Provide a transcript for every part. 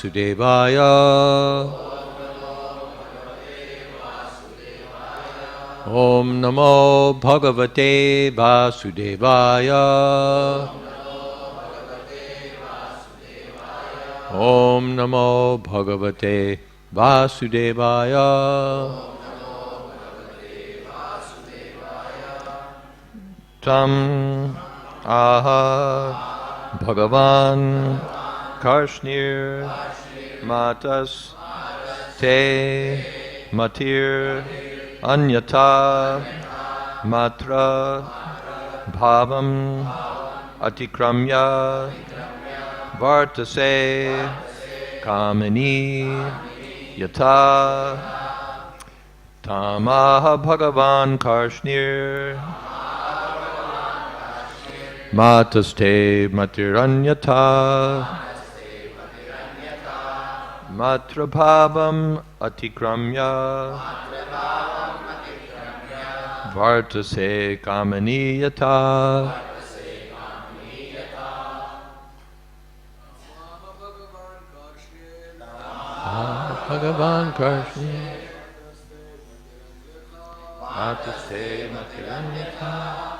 Vasudevaya. Om Namo Bhagavate Vasudevaya. Om Namo Bhagavate Vasudevaya. Tam Aha Bhagavan Karshnir Matas Te Matir Anyata Matra Bhavam Atikramya Vartase Kamini Yata Tamaha Bhagavan Karshnir Mataste Matiranyata Matra Bhavam Atikramya Vartase Kamaniyata. Bhagavan Karshni Vartase Matiranyata.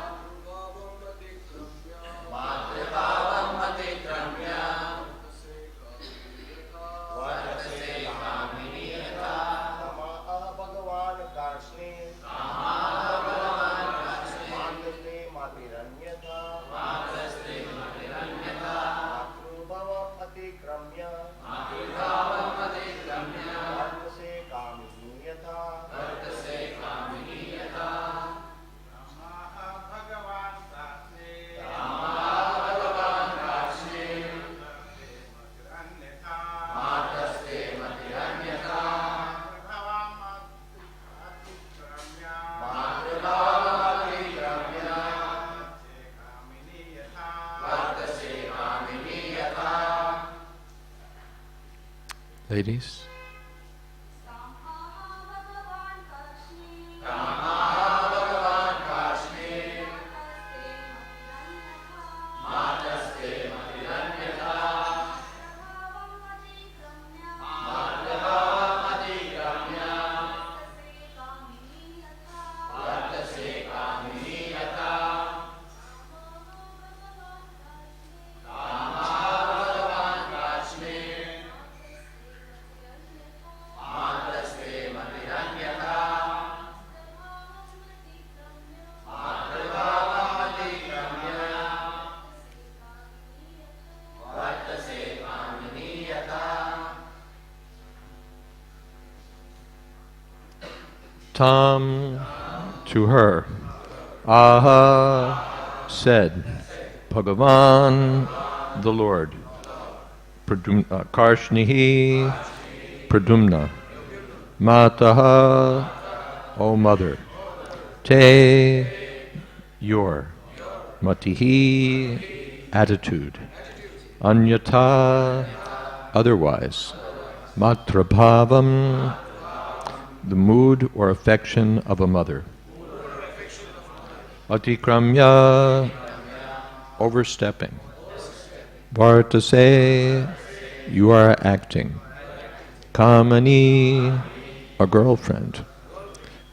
Ladies. Tam to her, Aha said, Bhagavan the Lord, Karshnihi Pradumna, Mataha, O mother, Te, your, Matihi, attitude, Anyata, otherwise, Matrabhavam, the mood or affection of a mother. Atikramya, overstepping. Vartase, you are acting. Kamani, a girlfriend.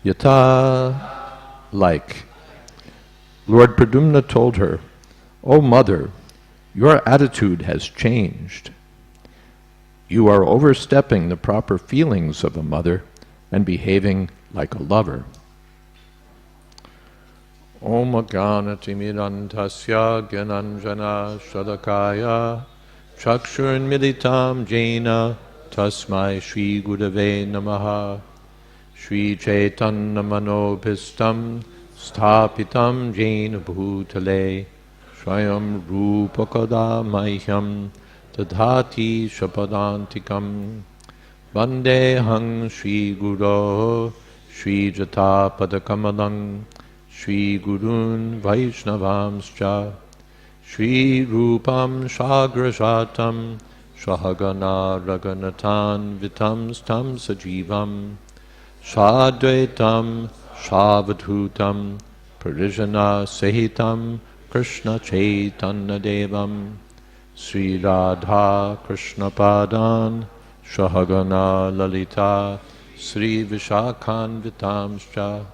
Yata, like. Lord Pradumna told her, O mother, your attitude has changed. You are overstepping the proper feelings of a mother and behaving like a lover. Om Ganati Mirantasya Gyananjana Shadakaya Chakshur Militam Jena Tasmai Shri Gurave Namaha Shri Chaitanya Manobhistam Sthapitam Jena Bhutale Swayam Rupakada Mahyam Tadhati Shapadantikam Vande Hang Shri Guru Shri Jata Padakamalang Shri Gurun Vaishnavamscha Shri Rupam Shagrashatam Shahagana Raganatan Vitam Stam Sajivam Shadvaitam Shavadhutam Parijana Sahitam Krishna Chaitanya Devam Sri Radha Krishna Padan Shahagana Lalita Sri Vishakhanvitamscha.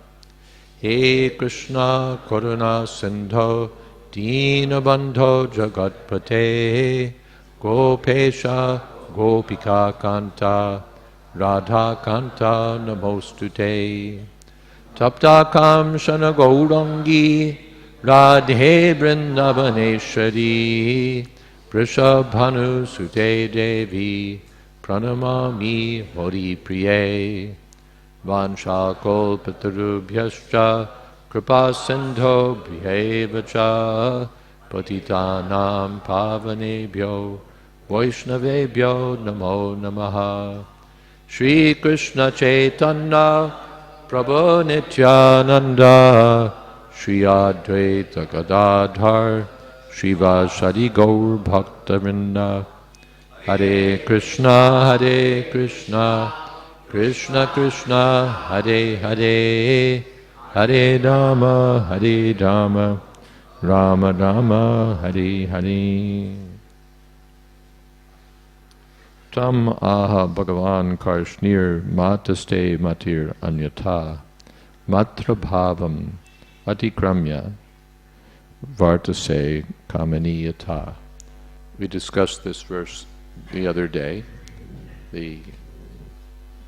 He Krishna Karuna Sindho Dinabandho Jagatpate Gopesha Gopika Kanta Radha Kanta Namostute. Taptakam Shana Gaurangi Radhe Vrindavaneshwari Vrishabhanu Sute Devi Pranamami Hari Priye. Vanchakolpatarubhyascha Kripa Sindho Bhyevacha Patitanam Pavanebhyo Vaishnavebhyo Namo Namaha. Shri Krishna Chaitanya Prabhu Nityananda Shri Advaita Gadadhar Shivasadi Gaur Bhaktavinda. Hare Krishna Krishna Krishna Hare Hare Hare Rama Rama Rama Hare Hare. Tam aha Bhagavan Karshnir Mataste Matir Anyata Matra Bhavam Atikramya Vartase Kamaniyata. We discussed this verse the other day. The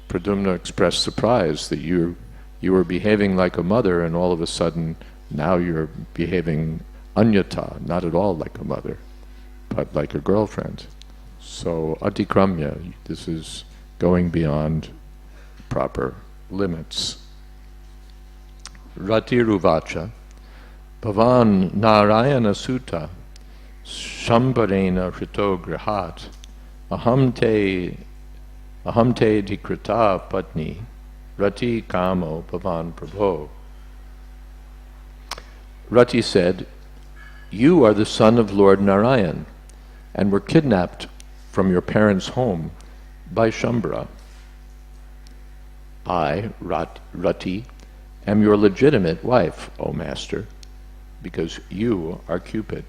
Pradumna expressed surprise that you were behaving like a mother, and all of a sudden now you're behaving anyata, not at all like a mother, but like a girlfriend. So atikramya, this is going beyond proper limits. Ratiruvacha Bhavan Narayana Sutta Shambarena Hrito Grihat Ahamte Dikrita Patni Rati Kamo Bhavan Prabho. Rati said, "You are the son of Lord Narayan and were kidnapped from your parents' home by Shambhara. I, Rati, am your legitimate wife, O Master, because you are Cupid."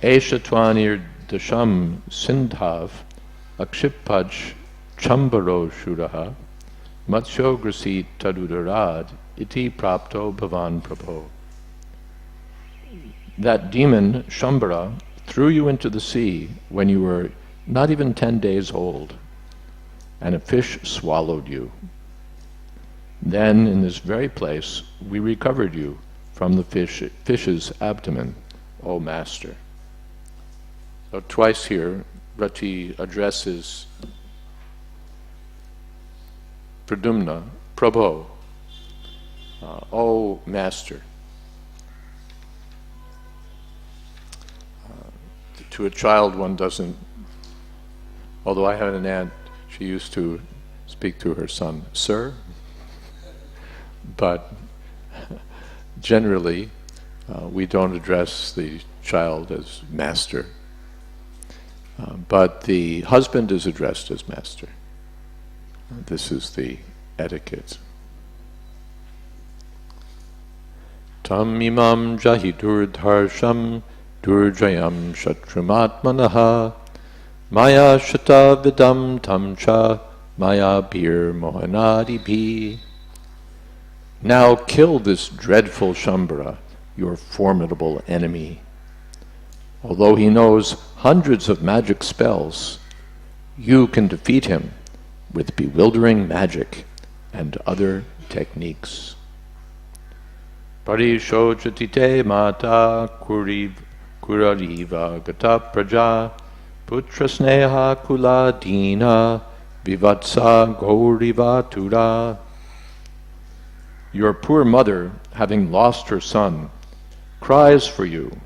Esha Twanir Dasham Sindhav Akshipaj Chambaro Shuraha Matsyo Grasit Tadudarad Iti Prapto Bhavan Prabho. That demon, Shambhara, threw you into the sea when you were not even 10 days old, and a fish swallowed you. Then, in this very place, we recovered you from the fish's abdomen, O Master. So twice here, Rati addresses Pradumna, Prabho, O Master. To a child one doesn't, although I had an aunt, she used to speak to her son, Sir, but generally we don't address the child as Master. But the husband is addressed as Master. This is the etiquette. Tam imam jahidur dharsham durjayam shatrumatmanaha maya shata vidam tamcha maya bir mohanadi bhi. Now kill this dreadful Shambhara, your formidable enemy. Although he knows hundreds of magic spells, you can defeat him with bewildering magic and other techniques. Parishojatite mata kurariva gata praja putrasneha kula dina vivatsa gauriva tura. Your poor mother, having lost her son, cries for you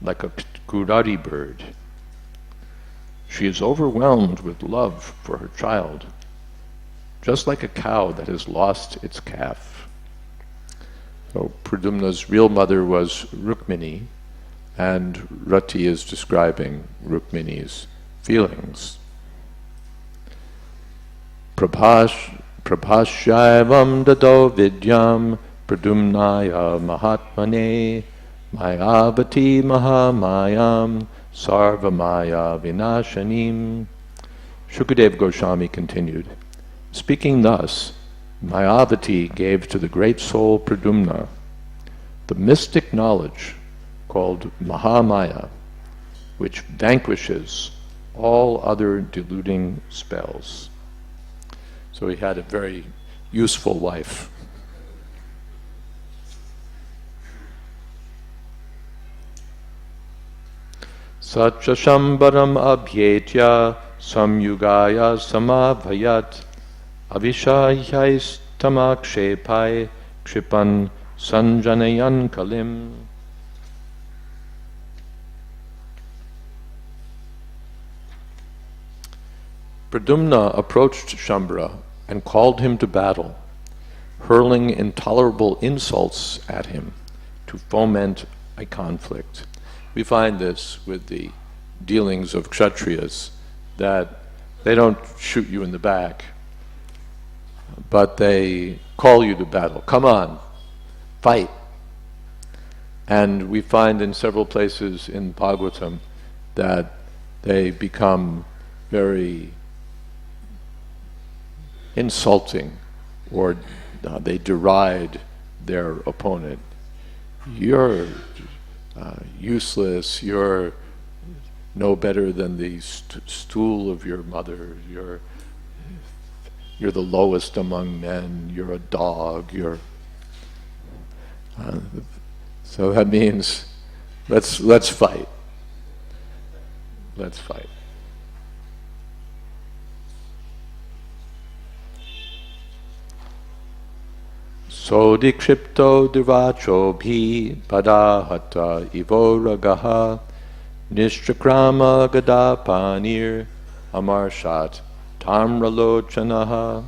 like a kurari bird. She is overwhelmed with love for her child, just like a cow that has lost its calf. So Pradumna's real mother was Rukmini, and Rati is describing Rukmini's feelings. Prabhashyavam dado vidyam Pradumnaya Mahatmane Mayavati Mahamayam Sarvamaya Vinashanim. Shukadev Goswami continued, speaking thus, Mayavati gave to the great soul Pradumna the mystic knowledge called Mahamaya, which vanquishes all other deluding spells. So he had a very useful life. Satya Shambaram Abhyetya Samyugaya Samavayat Avishayais Tamakshepai Kshipan Sanjanayan Kalim. Pradumna approached Shambhara and called him to battle, hurling intolerable insults at him to foment a conflict. We find this with the dealings of Kshatriyas, that they don't shoot you in the back, but they call you to battle. Come on, fight. And we find in several places in Bhagavatam that they become very insulting, or they deride their opponent. You're useless, you're no better than the stool of your mother, you're the lowest among men, you're a dog, so that means let's fight. Let's fight. So dikripto divacho bhi padahata ivoragaha nishchakrama gadapanir amarshat tamralochanaha.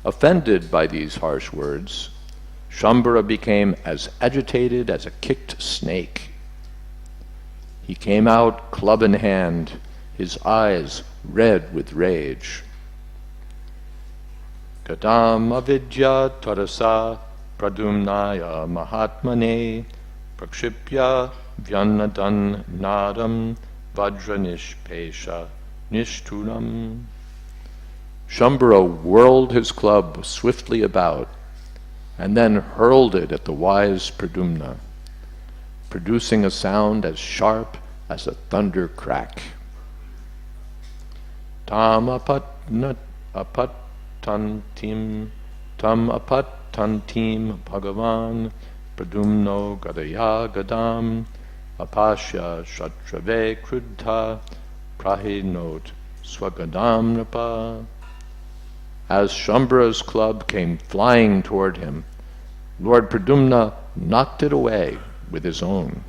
Offended by these harsh words, Shambhara became as agitated as a kicked snake. He came out club in hand, his eyes red with rage. Kadam avidya tarasa pradumnaya mahatmane prakshipya vyanadan nadam vajranishpesha nishturam. Shambhara whirled his club swiftly about and then hurled it at the wise Pradumna, producing a sound as sharp as a thunder crack. Tam apatantim bhagavan Pradumno gadaya gadam apashya shatrave kruddha prahinot swagadam napa. As Shambhara's club came flying toward him, Lord Pradumna knocked it away with his own.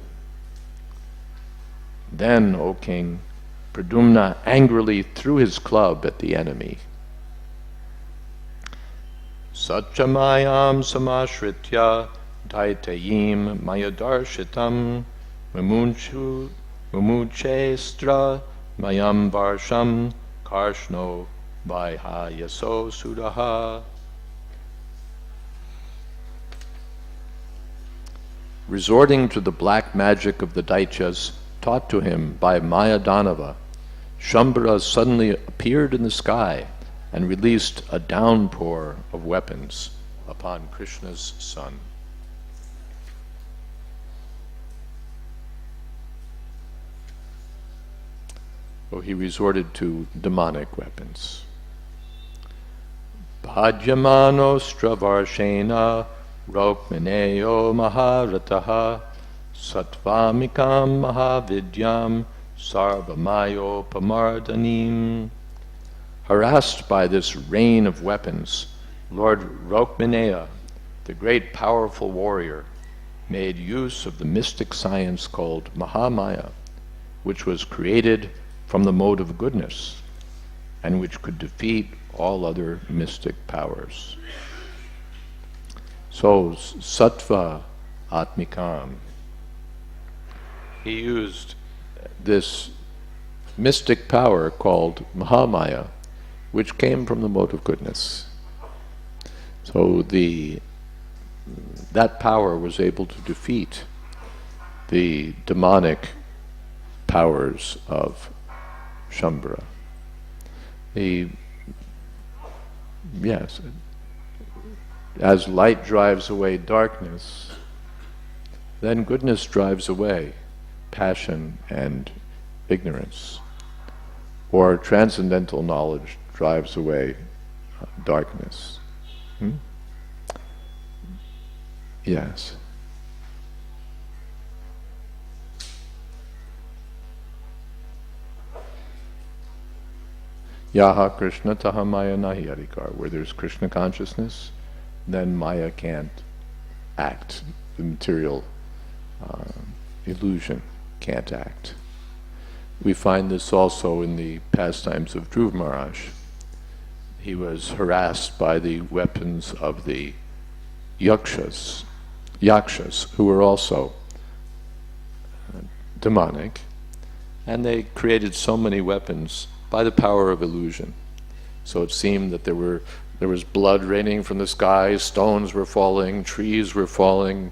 Then, O king, Pradumna angrily threw his club at the enemy. Satchamayam samashritya daitayim mayadarshitam mumuchestra mayam varsham karshno vaihayaso sudaha. Resorting to the black magic of the Daityas taught to him by Mayadanava, Shambhara suddenly appeared in the sky and released a downpour of weapons upon Krishna's son. So he resorted to demonic weapons. Bhajyamano stravarshena rokmineo maharataha satvamikam mahavidyam sarvamayo pamardanim. Harassed by this rain of weapons, Lord Rokmineya, the great powerful warrior, made use of the mystic science called Mahamaya, which was created from the mode of goodness and which could defeat all other mystic powers. So, Sattva Atmikam, he used this mystic power called Mahamaya, which came from the mode of goodness. So the that power was able to defeat the demonic powers of Shambhara. Yes, as light drives away darkness, then goodness drives away passion and ignorance, or transcendental knowledge drives away darkness. Yes. Yaha Krishna taha maya nahi adhikar. Where there's Krishna consciousness, then Maya can't act. The material illusion can't act. We find this also in the pastimes of Dhruva Maharaj. He was harassed by the weapons of the yakshas, who were also demonic, and they created so many weapons by the power of illusion. So it seemed that there was blood raining from the sky, stones were falling, trees were falling,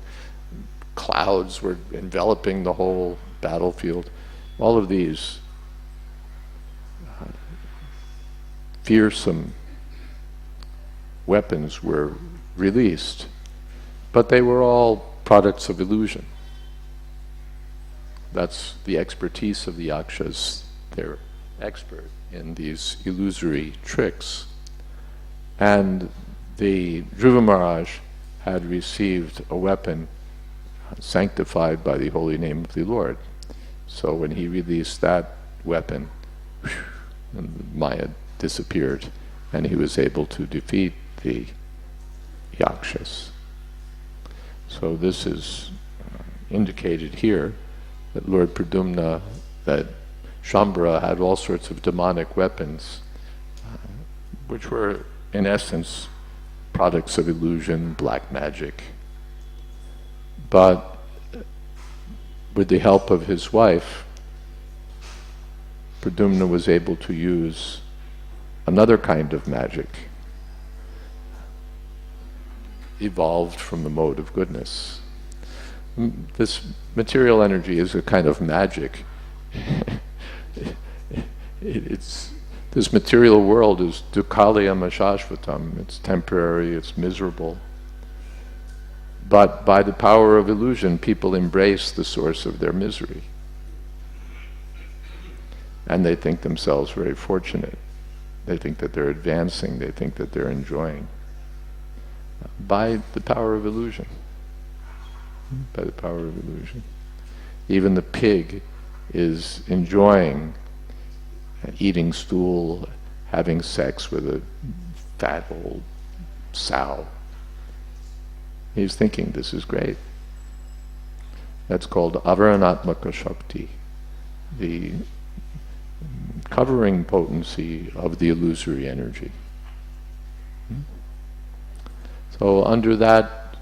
clouds were enveloping the whole battlefield. All of these fearsome weapons were released, but they were all products of illusion. That's the expertise of the yakshas. They're expert in these illusory tricks. And the Dhruva Maharaj had received a weapon sanctified by the holy name of the Lord. So when he released that weapon, and Maya disappeared, and he was able to defeat the yakshas. So this is indicated here, that Lord Pradumna, that Shambhara had all sorts of demonic weapons, which were in essence products of illusion, black magic. But with the help of his wife, Pradumna was able to use another kind of magic, evolved from the mode of goodness. This material energy is a kind of magic. This material world is dukkaliyam ashashvatam. It's temporary, it's miserable. But by the power of illusion, people embrace the source of their misery. And they think themselves very fortunate. They think that they're advancing, they think that they're enjoying. By the power of illusion. By the power of illusion. Even the pig is enjoying eating stool, having sex with a fat old sow. He's thinking, this is great. That's called avaranatmaka shakti, the covering potency of the illusory energy. So under that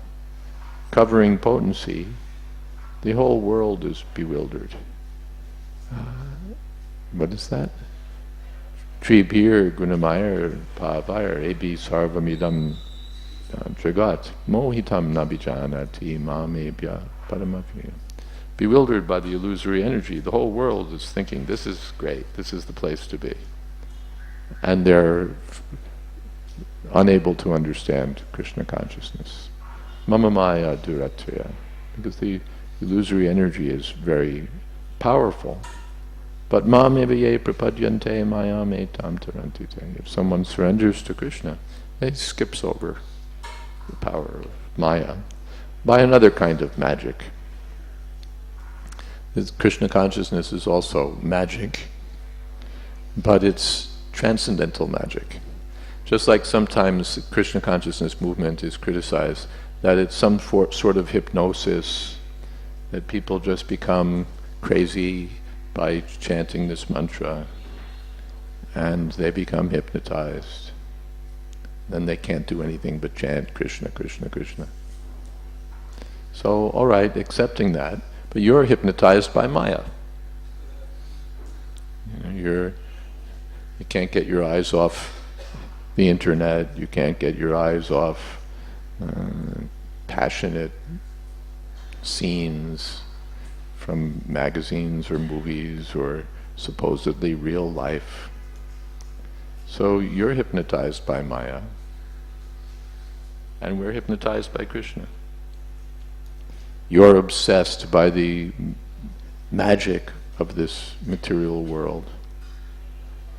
covering potency, the whole world is bewildered. What is that? Tribhir gunamaya pavayar ebi sarvamidam jagat mohitam nabijanati mamebhya paramavya. Bewildered by the illusory energy, the whole world is thinking, this is great, this is the place to be. And they're unable to understand Krishna consciousness. Mama maya duratraya. Because the illusory energy is very powerful. But mamevaye prapadyante mayam etam tarantite. If someone surrenders to Krishna, it skips over the power of Maya by another kind of magic. This Krishna consciousness is also magic, but it's transcendental magic. Just like sometimes the Krishna consciousness movement is criticized, that it's some sort of hypnosis, that people just become crazy by chanting this mantra, and they become hypnotized. Then they can't do anything but chant Krishna, Krishna, Krishna. So, all right, accepting that, but you're hypnotized by Maya. You can't get your eyes off the internet, you can't get your eyes off passionate scenes from magazines or movies or supposedly real life. So you're hypnotized by Maya, and we're hypnotized by Krishna. You're obsessed by the magic of this material world,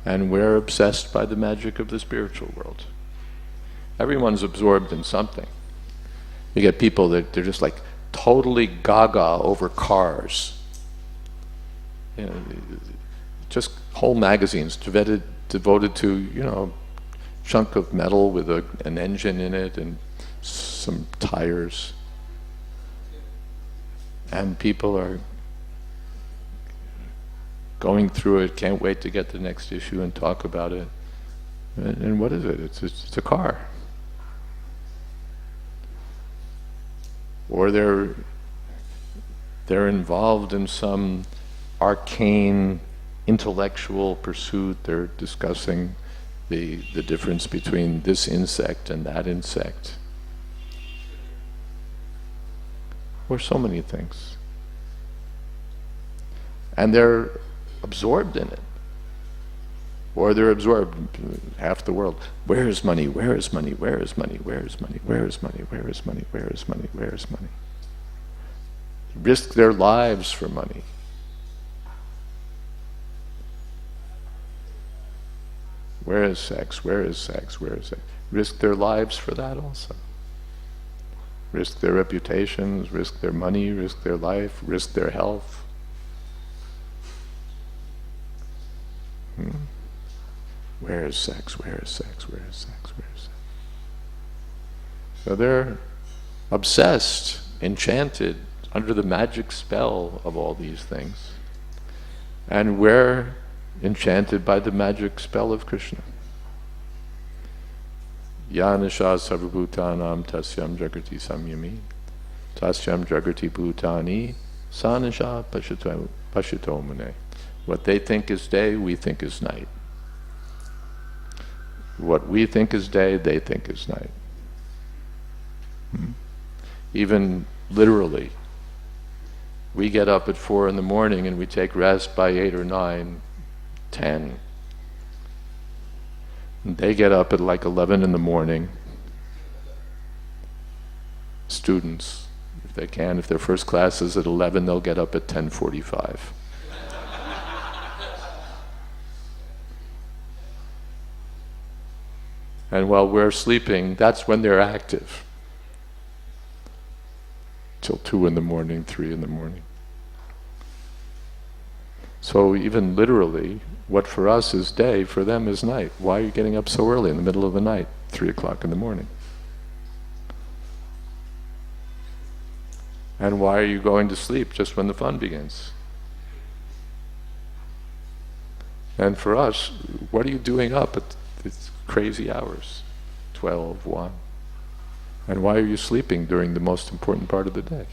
and we're obsessed by the magic of the spiritual world. Everyone's absorbed in something. You get people that they're just like totally gaga over cars. You know, just whole magazines devoted to, you know, chunk of metal with an engine in it and some tires. And people are going through it, can't wait to get the next issue and talk about it. And what is it? It's a car. Or they're involved in some arcane intellectual pursuit. They're discussing the difference between this insect and that insect. Or so many things. And they're absorbed in it. Or they're absorbed, half the world. Where is money? Where is money? Where is money? Where is money? Where is money? Where is money? Where is money? Where is money? Risk their lives for money. Where is sex? Where is sex? Where is sex? Risk their lives for that also. Risk their reputations, risk their money, risk their life, risk their health. Where is sex? Where is sex? Where is sex? Where is sex? So they're obsessed, enchanted, under the magic spell of all these things. And we're enchanted by the magic spell of Krishna. Yanasha sarvabhutanam tasyam jagrati samyami tasyam jagrati bhutani sanasha pashito mune. What they think is day, we think is night. What we think is day, they think is night. Even literally, we get up at 4 in the morning and we take rest by 8 or 9, 10. And they get up at like 11 in the morning. Students, if they can, if their first class is at 11, they'll get up at 10:45. And while we're sleeping, that's when they're active. Till 2 in the morning, 3 in the morning. So even literally, what for us is day, for them is night. Why are you getting up so early in the middle of the night, 3 o'clock in the morning? And why are you going to sleep just when the fun begins? And for us, what are you doing up at these crazy hours, 12, 1? And why are you sleeping during the most important part of the day?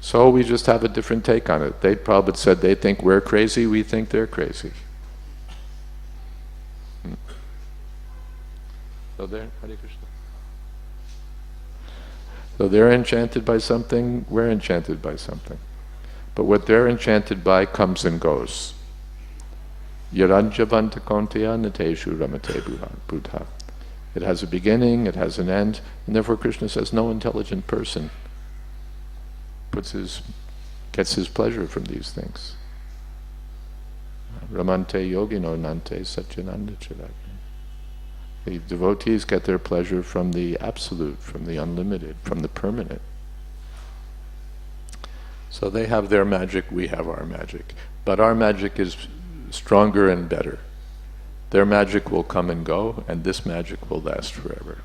So we just have a different take on it. Prabhupada said they think we're crazy, we think they're crazy. So Hare Krishna. So they're enchanted by something, we're enchanted by something. But what they're enchanted by comes and goes. Yaranjavanta konteya nateshu ramate buddha. It has a beginning, it has an end, and therefore Krishna says no intelligent person gets his pleasure from these things. Ramante yogino nante satyananda chirag. The devotees get their pleasure from the absolute, from the unlimited, from the permanent. So they have their magic, we have our magic. But our magic is stronger and better. Their magic will come and go, and this magic will last forever.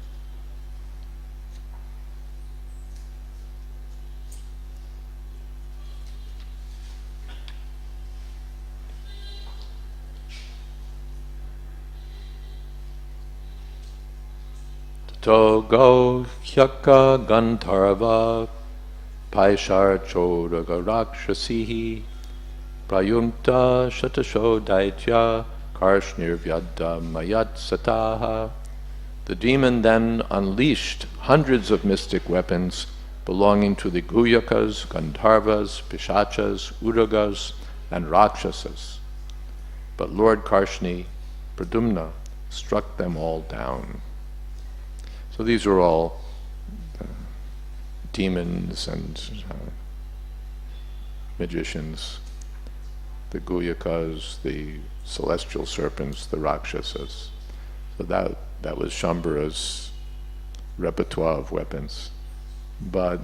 Togo hyaka gandharva paishar chodaga rakshasihi prayunta shatasho daitya karshnir vyadda mayat sataha The demon then unleashed hundreds of mystic weapons belonging to the Guyakas, Gandharvas, Pishachas, Udagas, and Rakshasas. But Lord Karshni, Pradumna, struck them all down. So these are all demons and magicians, the Guyakas, the celestial serpents, the Rakshasas. So that was Shambhara's repertoire of weapons. But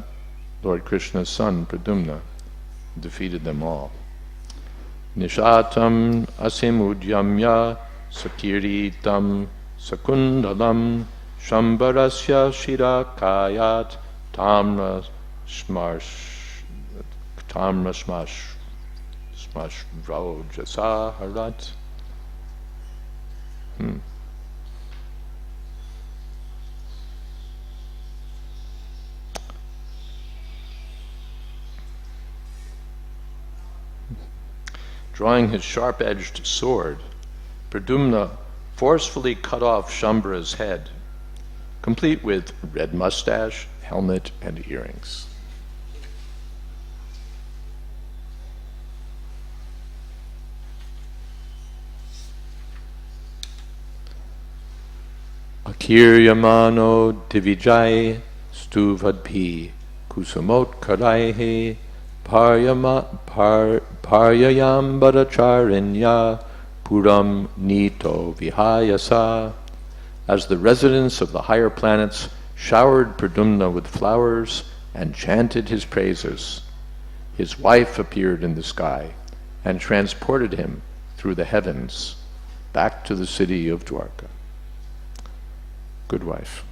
Lord Krishna's son, Pradumna, defeated them all. Nishatam asimudyamya sakiritam sakundalam Shambharasya shirakayat tamra smash vrojasa harat. Drawing his sharp-edged sword, Pradumna forcefully cut off Shambhara's head, complete with red mustache, helmet, and earrings. Akiryamano divijay stuvadpi kusumot karaihe paryayam badacharinya puram nito vihayasa. As the residents of the higher planets showered Pradumna with flowers and chanted his praises, his wife appeared in the sky and transported him through the heavens back to the city of Dwarka. Good wife.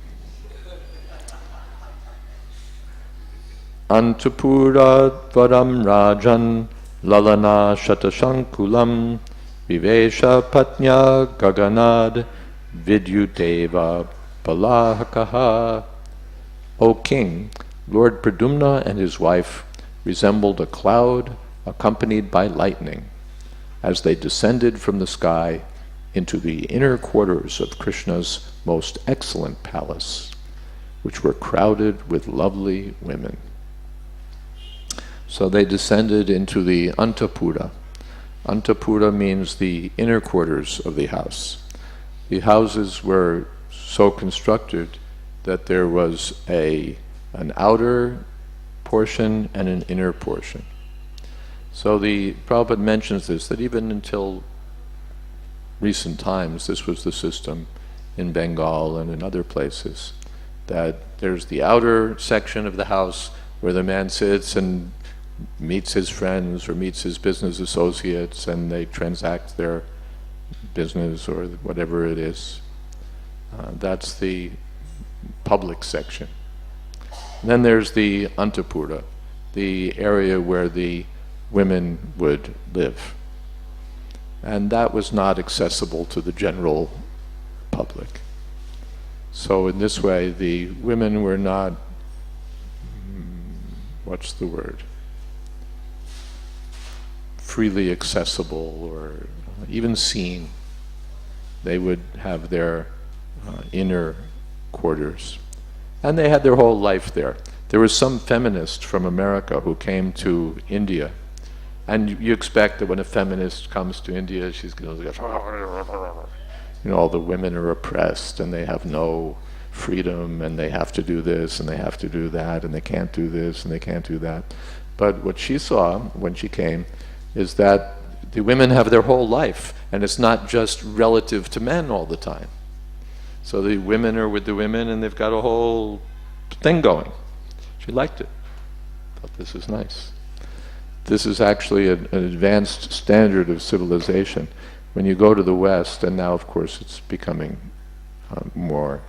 Antapura varam rajan lalana shatashankulam vivesha patnya gaganad vidyuteva balahakaha. O king, Lord Pradumna and his wife resembled a cloud accompanied by lightning as they descended from the sky into the inner quarters of Krishna's most excellent palace, which were crowded with lovely women. So they descended into the Antapura. Antapura means the inner quarters of the house. The houses were so constructed that there was an outer portion and an inner portion. So the Prabhupada mentions this, that even until recent times, this was the system in Bengal and in other places, that there's the outer section of the house where the man sits and meets his friends or meets his business associates and they transact their business or whatever it is. That's the public section. And then there's the Antapura, the area where the women would live. And that was not accessible to the general public. So in this way, the women were not, what's the word? Freely accessible or even seen. They would have their inner quarters. And they had their whole life there. There was some feminist from America who came to India. And you expect that when a feminist comes to India, she's going to go, all the women are oppressed and they have no freedom and they have to do this and they have to do that and they can't do this and they can't do that. But what she saw when she came is that the women have their whole life and it's not just relative to men all the time. So the women are with the women and they've got a whole thing going. She liked it. Thought this is nice. This is actually an advanced standard of civilization. When you go to the West, and now of course it's becoming more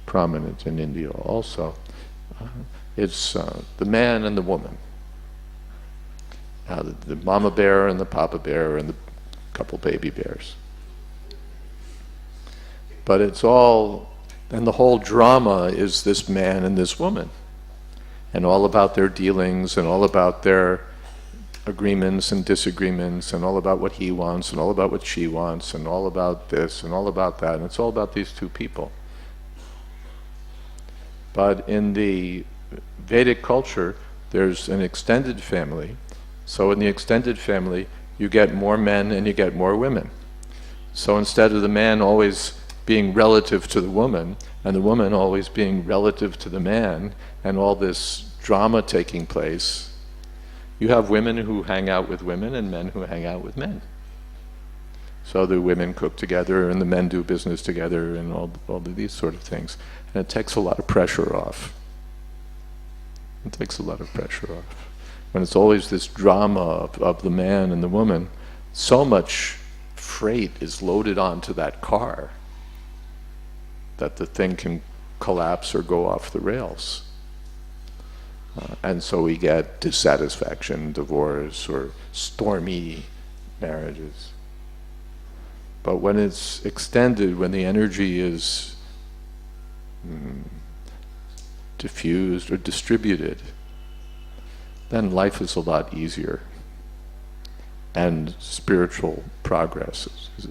prominent in India also, it's the man and the woman. The mama bear and the papa bear and the couple baby bears. But it's all, and the whole drama is this man and this woman, and all about their dealings and all about their agreements and disagreements and all about what he wants and all about what she wants and all about this and all about that, and it's all about these two people. But in the Vedic culture, there's an extended family. So in the extended family, you get more men and you get more women. So instead of the man always being relative to the woman, and the woman always being relative to the man, and all this drama taking place, you have women who hang out with women and men who hang out with men. So the women cook together and the men do business together and all of these sort of things. And it takes a lot of pressure off. It takes a lot of pressure off. When it's always this drama of the man and the woman, so much freight is loaded onto that car that the thing can collapse or go off the rails. And so we get dissatisfaction, divorce, or stormy marriages. But when it's extended, when the energy is diffused or distributed, then life is a lot easier. And spiritual progress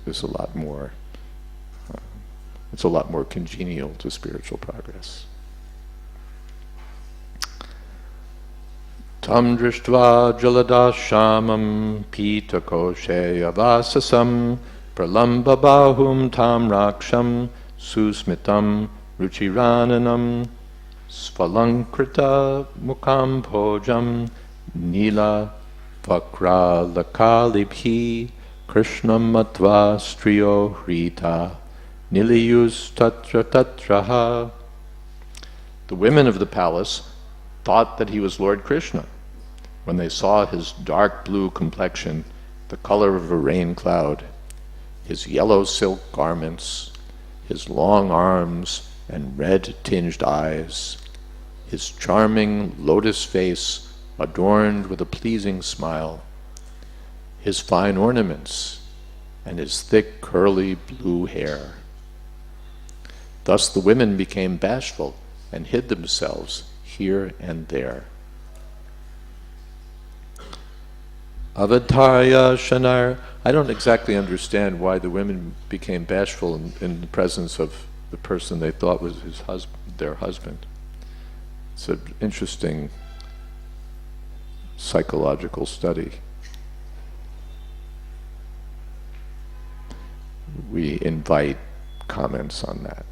is a lot more, it's a lot more congenial to spiritual progress. Tam drishtva jalada shamam pita koshe avasasam pralamba bahum tam raksham susmitam ruchirananam svalankrita mukam bhojam nila vakra lakalibhi krishnam matva striyo hrita niliyus tatra tatraha. The women of the palace thought that he was Lord Krishna when they saw his dark blue complexion, the color of a rain cloud, his yellow silk garments, his long arms and red-tinged eyes, his charming lotus face adorned with a pleasing smile, his fine ornaments, and his thick curly blue hair. Thus the women became bashful and hid themselves here and there. Avadharya Shanar. I don't exactly understand why the women became bashful in the presence of the person they thought was their husband. It's an interesting psychological study. We invite comments on that.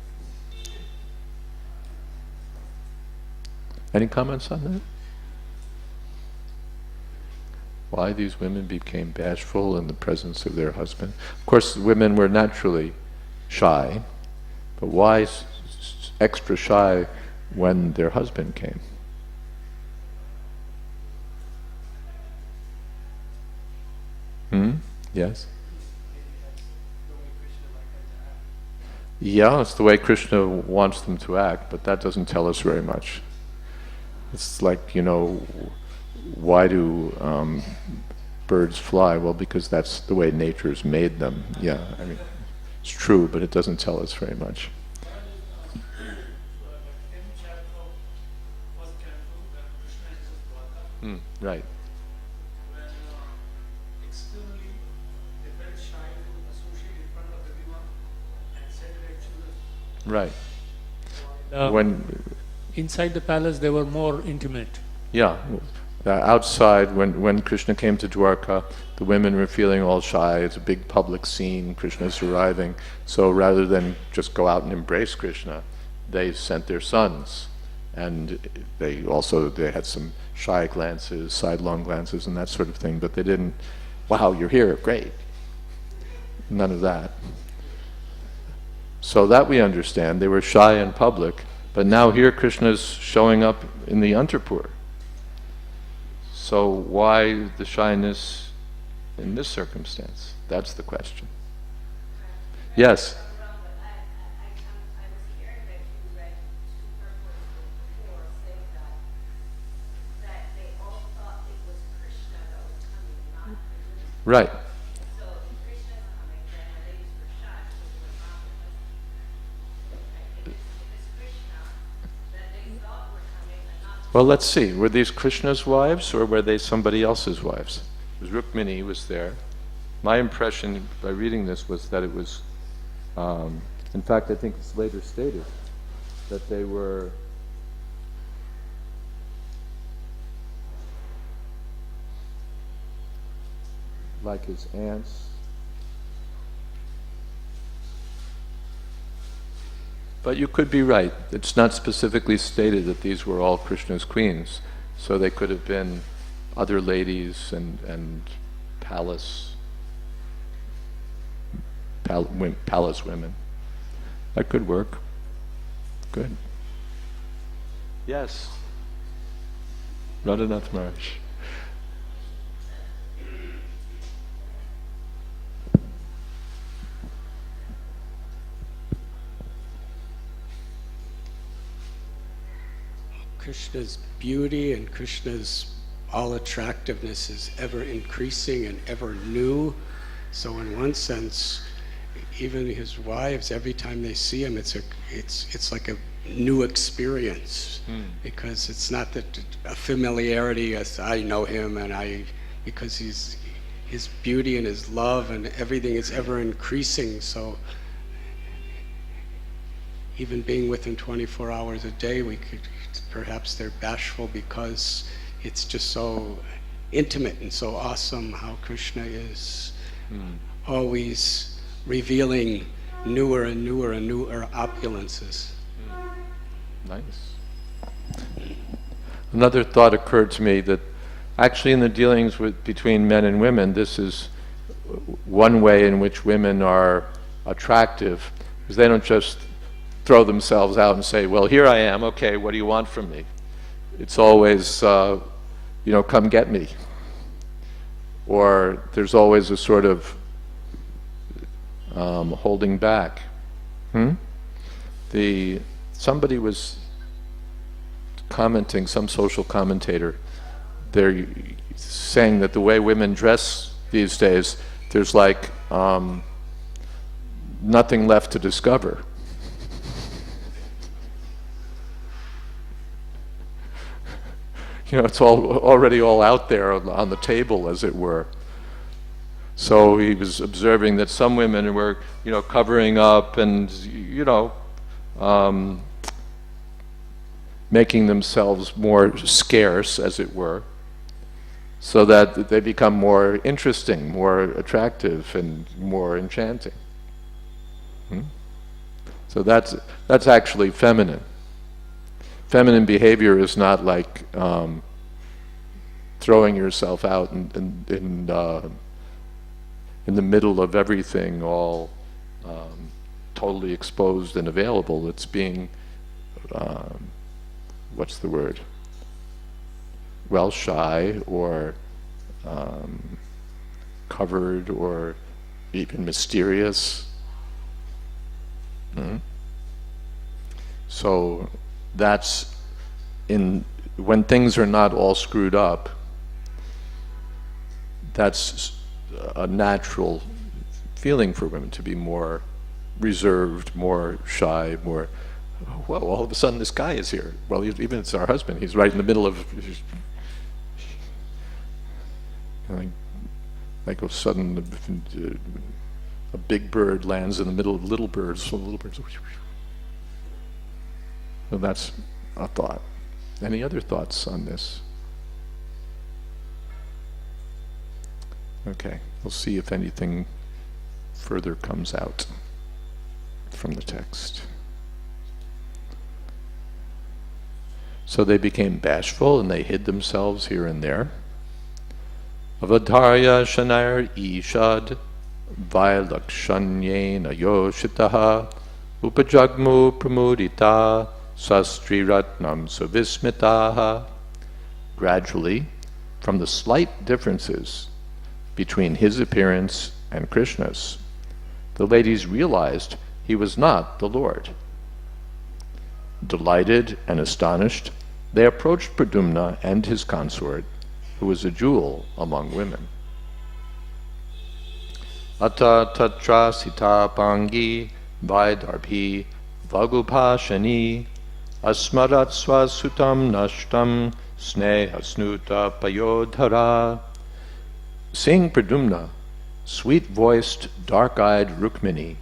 Any comments on that? Why these women became bashful in the presence of their husband? Of course, women were naturally shy, but why extra shy when their husband came? Yes? Yeah, it's the way Krishna wants them to act, but that doesn't tell us very much. It's like, why do birds fly? Well, because that's the way nature's made them. Yeah, I mean, it's true, but it doesn't tell us very much. Right. Right. When inside the palace, they were more intimate. Yeah. Outside, when Krishna came to Dwarka, the women were feeling all shy. It's a big public scene. Krishna's arriving. So rather than just go out and embrace Krishna, they sent their sons. And they had some shy glances, sidelong glances, and that sort of thing. But they didn't, wow, you're here, great. None of that. So that we understand. They were shy in public, but now here Krishna's showing up in the Antapur. So why the shyness in this circumstance? That's the question. Yes? Right. Well, let's see. Were these Krishna's wives or were they somebody else's wives? It was Rukmini was there. My impression by reading this was that it was, in fact, I think it's later stated that they were like his aunts. But you could be right. It's not specifically stated that these were all Krishna's queens. So they could have been other ladies and palace women. That could work. Good. Yes. Radhanath Maharaj. Krishna's beauty and Krishna's all attractiveness is ever increasing and ever new. So in one sense, even his wives, every time they see him, it's like a new experience, because it's not that a familiarity as I know him and because his beauty and his love and everything is ever increasing. So even being with him 24 hours a day, perhaps they're bashful because it's just so intimate and so awesome how Krishna is always revealing newer and newer and newer opulences. Nice. Another thought occurred to me that actually in the dealings between men and women, this is one way in which women are attractive, because they don't just throw themselves out and say, well, here I am, okay, what do you want from me? It's always, come get me. Or there's always a sort of holding back. Somebody was commenting, some social commentator, they're saying that the way women dress these days, there's like nothing left to discover. It's already all out there on the table, as it were. So he was observing that some women were, covering up and, making themselves more scarce, as it were, so that they become more interesting, more attractive, and more enchanting. So that's actually feminine. Feminine behavior is not like throwing yourself out in the middle of everything, all totally exposed and available. It's being, what's the word? Well, shy or covered or even mysterious. So that's when things are not all screwed up, that's a natural feeling for women, to be more reserved, more shy, more, well, all of a sudden this guy is here. Well, even it's our husband, he's right in the middle of, like all of a sudden a big bird lands in the middle of little birds, so the little birds, so that's a thought. Any other thoughts on this? Okay, we'll see if anything further comes out from the text. So they became bashful and they hid themselves here and there. Avadharya shanayar ishad vailakshanyena yoshitaha upajagmu pramudita sastri ratnam suvismitaha. Gradually, from the slight differences between his appearance and Krishna's, the ladies realized he was not the Lord. Delighted and astonished, they approached Pradumna and his consort, who was a jewel among women. Ata tatra sita pangi vaidarbhi vagupashani asmarat swasutam nashtam snehasnuta payodhara. Seeing Pradumna, sweet-voiced, dark-eyed Rukmini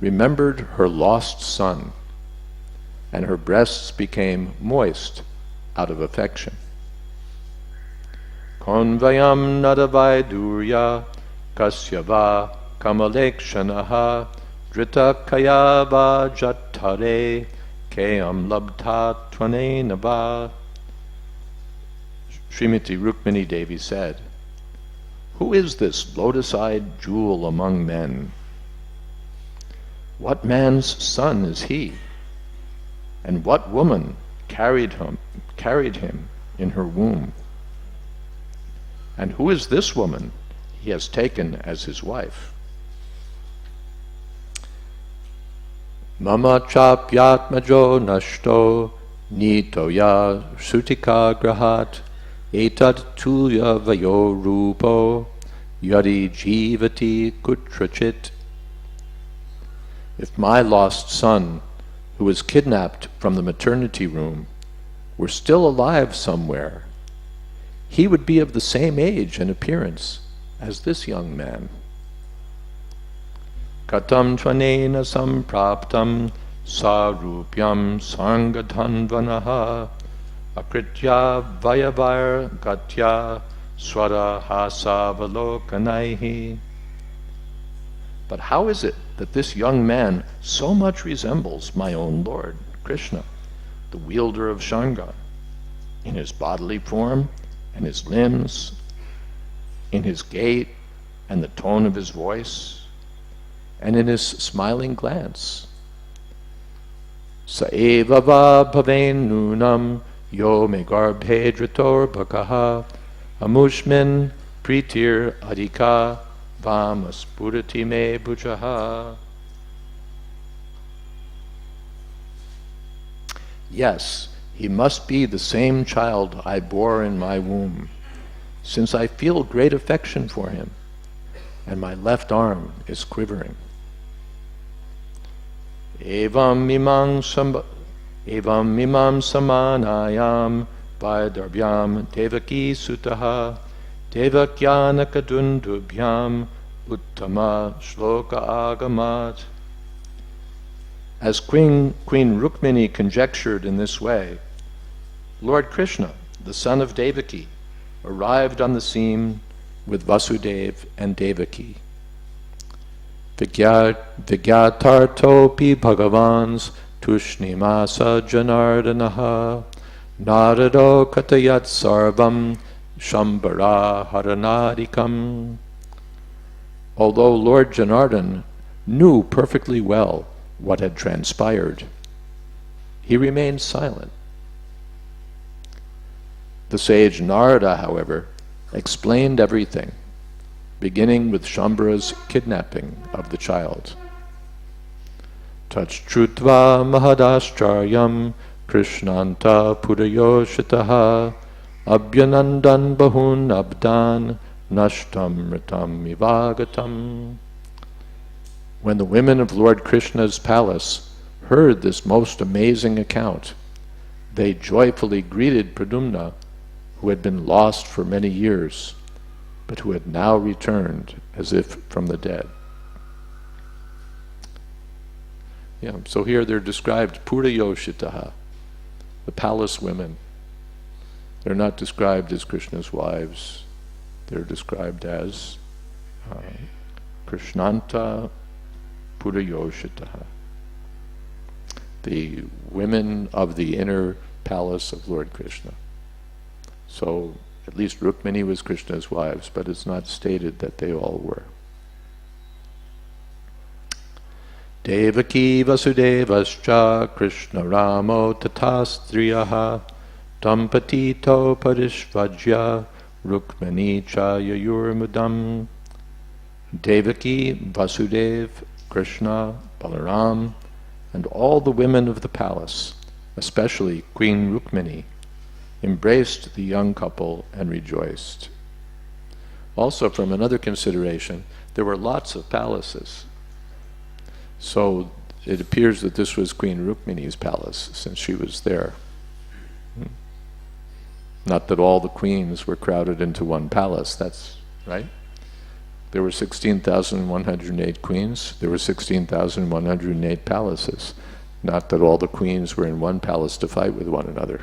remembered her lost son, and her breasts became moist out of affection. Konvayam nadavaidurya kasyava kamalekshanaha drita kayava jatare keam labdha tvanenava. Srimati Rukmini Devi said, "Who is this lotus-eyed jewel among men? What man's son is he? And what woman carried him in her womb? And who is this woman he has taken as his wife? Mama chapyatmajo nashto nitoya sutika grahat etat tulya vayo rupo yadi jivati kutrachit." If my lost son, who was kidnapped from the maternity room, were still alive somewhere, he would be of the same age and appearance as this young man. Katam tvanena sampraptam sarupyam sangadhanvanaha akritya vayavar gatya swarahasavalokanahi. But how is it that this young man so much resembles my own Lord, Krishna, the wielder of Shanga, in his bodily form and his limbs, in his gait and the tone of his voice, and in his smiling glance? Saeva va bhaven nunam yo me garbhe dritor bhakaha amushmin pritir adhika Vamaspurati me bhujaha. Yes, he must be the same child I bore in my womb, since I feel great affection for him, and my left arm is quivering. Evam mimam samanayam vaidarbhyam devaki sutaha Devakyana kadundubhyam uttama shloka agamat. As Queen Rukmini conjectured in this way, Lord Krishna, the son of Devaki, arrived on the scene with Vasudeva and Devaki. Vigyatartopi bhagavans tushnimasa janardanaha narado katayat sarvam Shambhara Haranadikam. Although Lord Janardhan knew perfectly well what had transpired, he remained silent. The sage Narada, however, explained everything, beginning with Shambhara's kidnapping of the child. Tachrutva mahadascharya krishnanta pudayoshitaha Abhyanandan bahun abdan nashtam ritam ivagatam. When the women of Lord Krishna's palace heard this most amazing account, they joyfully greeted Pradumna, who had been lost for many years, but who had now returned as if from the dead. So here they're described Purayoshitaha, the palace women. They're not described as Krishna's wives. They're described as Krishnanta Purayoshitaha, the women of the inner palace of Lord Krishna. So at least Rukmini was Krishna's wives, but it's not stated that they all were. Devaki Vasudevascha Krishna Ramo Tatastriyaha Dampatito Parishvajya Rukmani cha Yayurmudam. Devaki, Vasudev, Krishna, Balaram, and all the women of the palace, especially Queen Rukmini, embraced the young couple and rejoiced. Also, from another consideration, there were lots of palaces. So it appears that this was Queen Rukmini's palace, since she was there. Not that all the queens were crowded into one palace, that's right. There were 16,108 queens, there were 16,108 palaces. Not that all the queens were in one palace to fight with one another.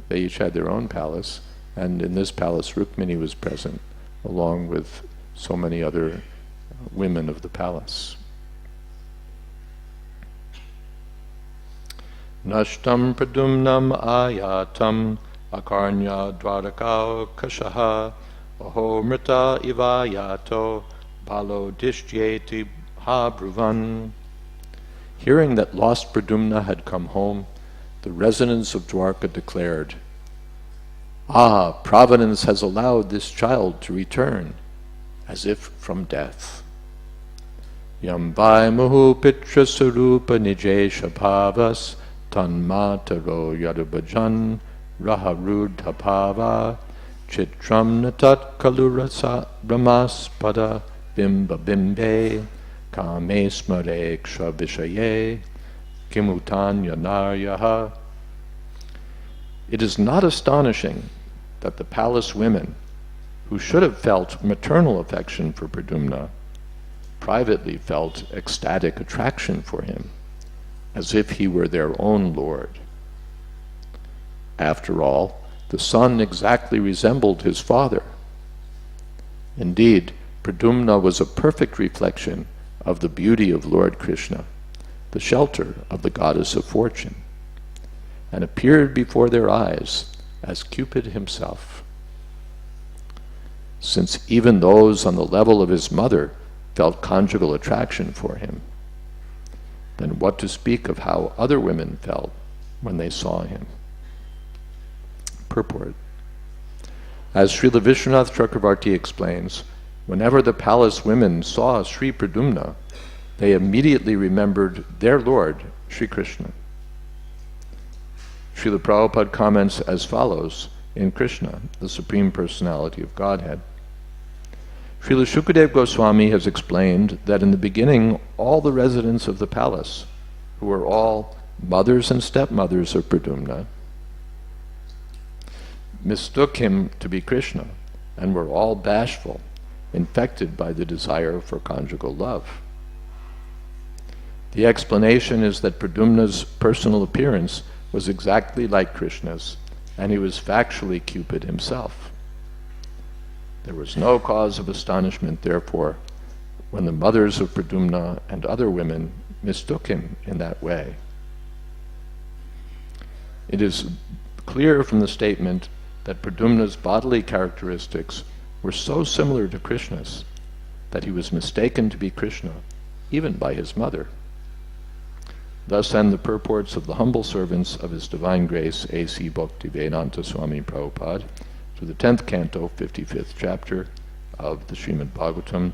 They each had their own palace, and in this palace Rukmini was present, along with so many other women of the palace. Nashtam Pradumnam ayatam akarnya dvarakau kashaha aho mrita ivayato balo dishyeti ha bruvan. Hearing that lost Pradumna had come home, the residents of Dwarka declared, "Ah, Providence has allowed this child to return, as if from death." Yambai muhu pitra sarupa nijesha bhavas tanmataro yadubhajan raharudhapava chitram natat kalurasa ramaspada bimba bimbe kame smareksha vishaye kimutanya naryaha. It is not astonishing that the palace women, who should have felt maternal affection for Pradumna, privately felt ecstatic attraction for him, as if he were their own lord. After all, the son exactly resembled his father. Indeed, Pradumna was a perfect reflection of the beauty of Lord Krishna, the shelter of the goddess of fortune, and appeared before their eyes as Cupid himself. Since even those on the level of his mother felt conjugal attraction for him, then what to speak of how other women felt when they saw him? Purport. As Srila Vishwanath Chakravarti explains, whenever the palace women saw Sri Pradumna, they immediately remembered their Lord, Sri Krishna. Srila Prabhupada comments as follows in Krishna, the Supreme Personality of Godhead. Srila Shukadeva Goswami has explained that in the beginning all the residents of the palace, who were all mothers and stepmothers of Pradumna, mistook him to be Krishna and were all bashful, infected by the desire for conjugal love. The explanation is that Pradumna's personal appearance was exactly like Krishna's, and he was factually Cupid himself. There was no cause of astonishment, therefore, when the mothers of Pradumna and other women mistook him in that way. It is clear from the statement that Pradumna's bodily characteristics were so similar to Krishna's that he was mistaken to be Krishna, even by his mother. Thus end the purports of the humble servants of His Divine Grace A.C. Bhaktivedanta Swami Prabhupada to the 10th canto, 55th chapter of the Srimad Bhagavatam,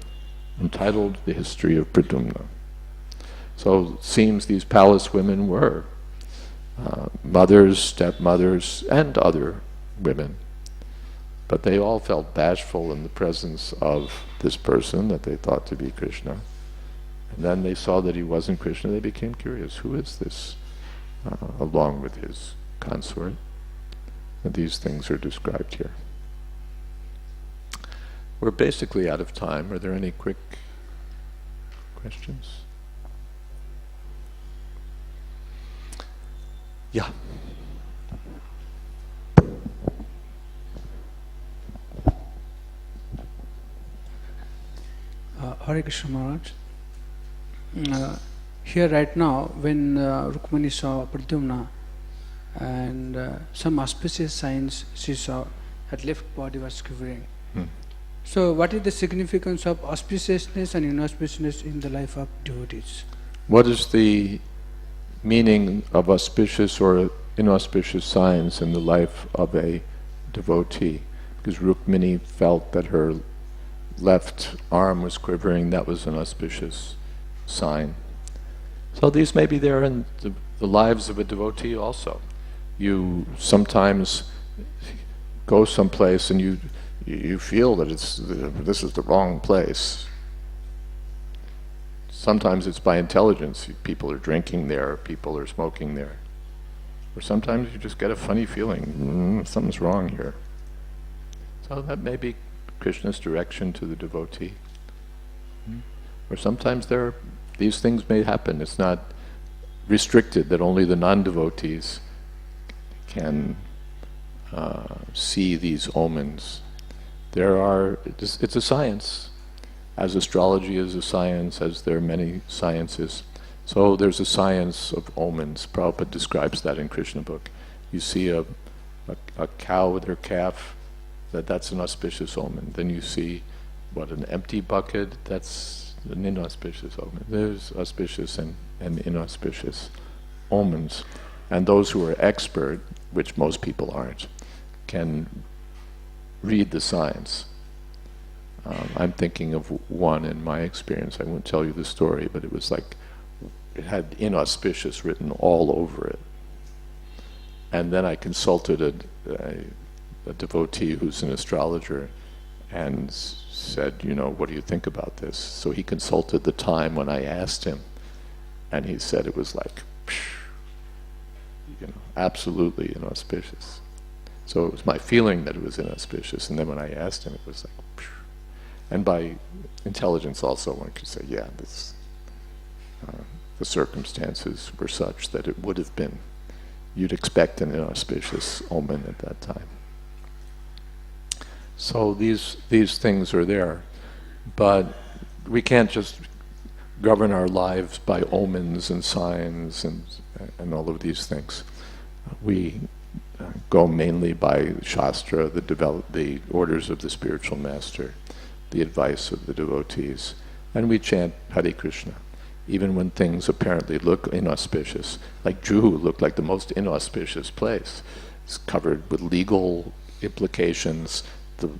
entitled The History of Pradumna. So it seems these palace women were mothers, stepmothers, and other women. But they all felt bashful in the presence of this person that they thought to be Krishna. And then they saw that he wasn't Krishna. They became curious. Who is this? Along with his consort. And these things are described here. We're basically out of time. Are there any quick questions? Yeah. Hare Krishna Maharaj. Here right now, when Rukmani saw Pradumna and some auspicious signs she saw, her left body was quivering. So what is the significance of auspiciousness and inauspiciousness in the life of devotees? What is the meaning of auspicious or inauspicious signs in the life of a devotee? Because Rukmini felt that her left arm was quivering, that was an auspicious sign. So these may be there in the lives of a devotee also. You sometimes go someplace and you feel that this is the wrong place. Sometimes it's by intelligence. People are drinking there, people are smoking there. Or sometimes you just get a funny feeling, something's wrong here. So that may be Krishna's direction to the devotee. Or sometimes these things may happen. It's not restricted that only the non-devotees can see these omens. it's a science, as astrology is a science, as there are many sciences. So there's a science of omens. Prabhupada describes that in Krishna book. You see a cow with her calf, that's an auspicious omen. Then you see, an empty bucket, that's an inauspicious omen. There's auspicious and inauspicious omens. And those who are expert, which most people aren't, can read the signs. I'm thinking of one in my experience. I won't tell you the story, but it was like, it had inauspicious written all over it. And then I consulted a devotee who's an astrologer and said, what do you think about this? So he consulted the time when I asked him, and he said it was like, absolutely inauspicious. So it was my feeling that it was inauspicious, and then when I asked him, it was like, and by intelligence also one could say, yeah, the circumstances were such that it would have been, you'd expect an inauspicious omen at that time. So these things are there, but we can't just govern our lives by omens and signs and all of these things. We go mainly by Shastra, the orders of the spiritual master, the advice of the devotees, and we chant Hare Krishna, even when things apparently look inauspicious. Like Juhu looked like the most inauspicious place. It's covered with legal implications. The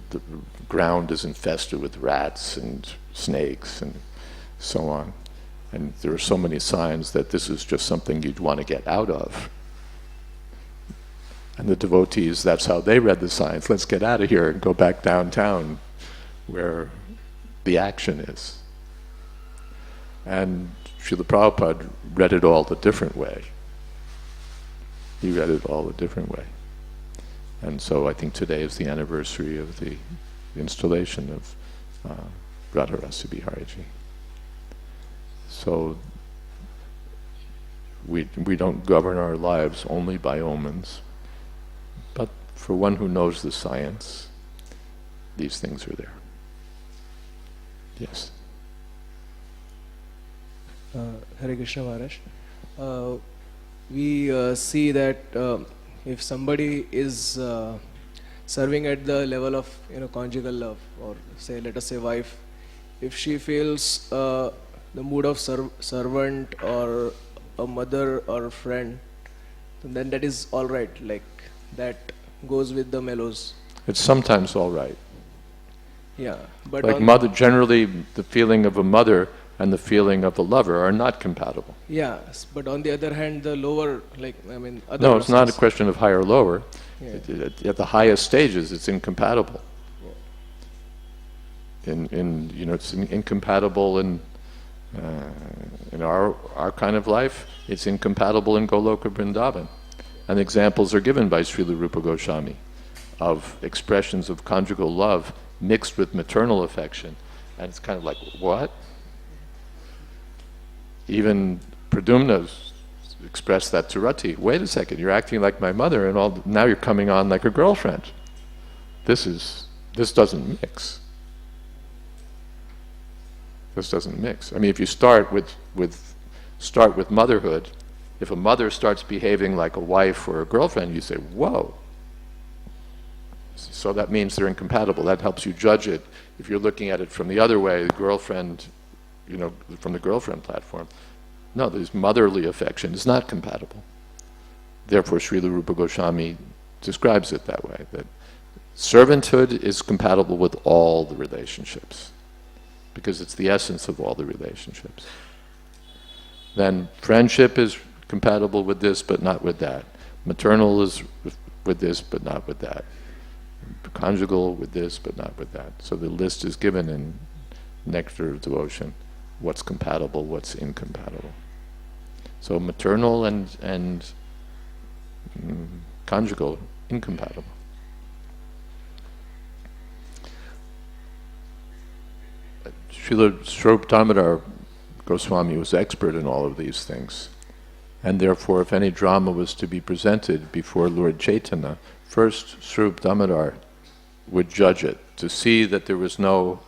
ground is infested with rats and snakes and so on. And there are so many signs that this is just something you'd want to get out of. And the devotees, that's how they read the signs. Let's get out of here and go back downtown where the action is. And Srila Prabhupada read it all a different way. He read it all a different way. And so I think today is the anniversary of the installation of Radha Rasa Biharaji. So we don't govern our lives only by omens, but for one who knows the science, these things are there. Yes. Hare Krishna Maharaj. We see that if somebody is serving at the level of conjugal love, or say, let us say, wife, if she feels the mood of servant or a mother or a friend, then that is all right. Like that goes with the mellows. It's sometimes all right. Yeah, but like mother, generally the feeling of a mother and the feeling of a lover are not compatible. Yeah, but on the other hand, the lower, other no, it's not a question of higher or lower. Yeah. At the highest stages, it's incompatible. Yeah. It's incompatible in our kind of life. It's incompatible in Goloka Vrindavan, and examples are given by Srila Rupa Goswami of expressions of conjugal love mixed with maternal affection, and it's kind of like, what? Even Pradumna expressed that to Rati. Wait a second, you're acting like my mother, and now you're coming on like a girlfriend. This doesn't mix. This doesn't mix. I mean, if you start with motherhood, if a mother starts behaving like a wife or a girlfriend, you say, whoa. So that means they're incompatible. That helps you judge it. If you're looking at it from the other way, the girlfriend, from the girlfriend platform, no, this motherly affection is not compatible. Therefore, Srila Rupa Goswami describes it that way, that servanthood is compatible with all the relationships, because it's the essence of all the relationships. Then friendship is compatible with this, but not with that. Maternal is with this, but not with that. Conjugal with this, but not with that. So the list is given in Nectar of Devotion, what's compatible, what's incompatible. So maternal and conjugal, incompatible. Srila Srila Damodar Goswami was expert in all of these things. And therefore, if any drama was to be presented before Lord Chaitanya, first Srila Damodar would judge it, to see that there was no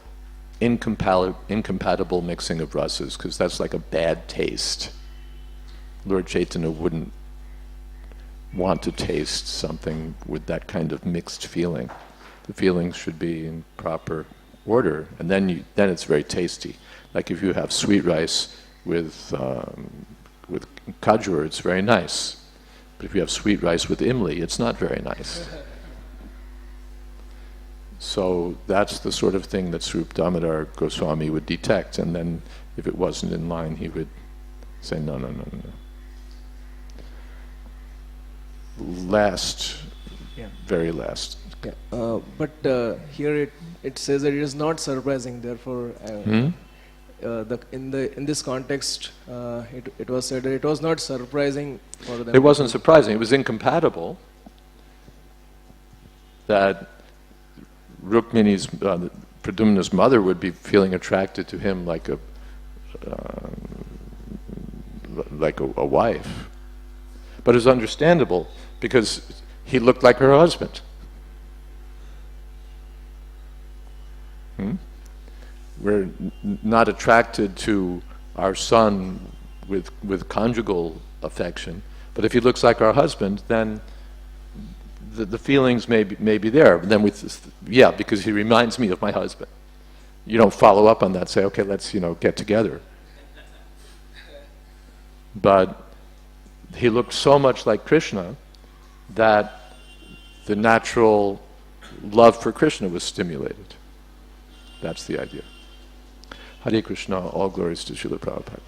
incompatible mixing of rasas, because that's like a bad taste. Lord Chaitanya wouldn't want to taste something with that kind of mixed feeling. The feelings should be in proper order, and then it's very tasty. Like if you have sweet rice with kajur, it's very nice. But if you have sweet rice with imli, it's not very nice. So that's the sort of thing that Srupa Damodar Goswami would detect, and then if it wasn't in line, he would say, no, no, no, no. Last, very last. Yeah. But here it says that it is not surprising. Therefore, in this context, it was said that it was not surprising for them. It wasn't surprising. It was incompatible that Rukmini's, Pradumna's mother would be feeling attracted to him like a wife. But it was understandable because he looked like her husband. We're not attracted to our son with conjugal affection, but if he looks like our husband, then the feelings may be there. But then because he reminds me of my husband. You don't follow up on that, say, okay, let's get together. But he looked so much like Krishna that the natural love for Krishna was stimulated. That's the idea. Hare Krishna, all glories to Srila Prabhupada.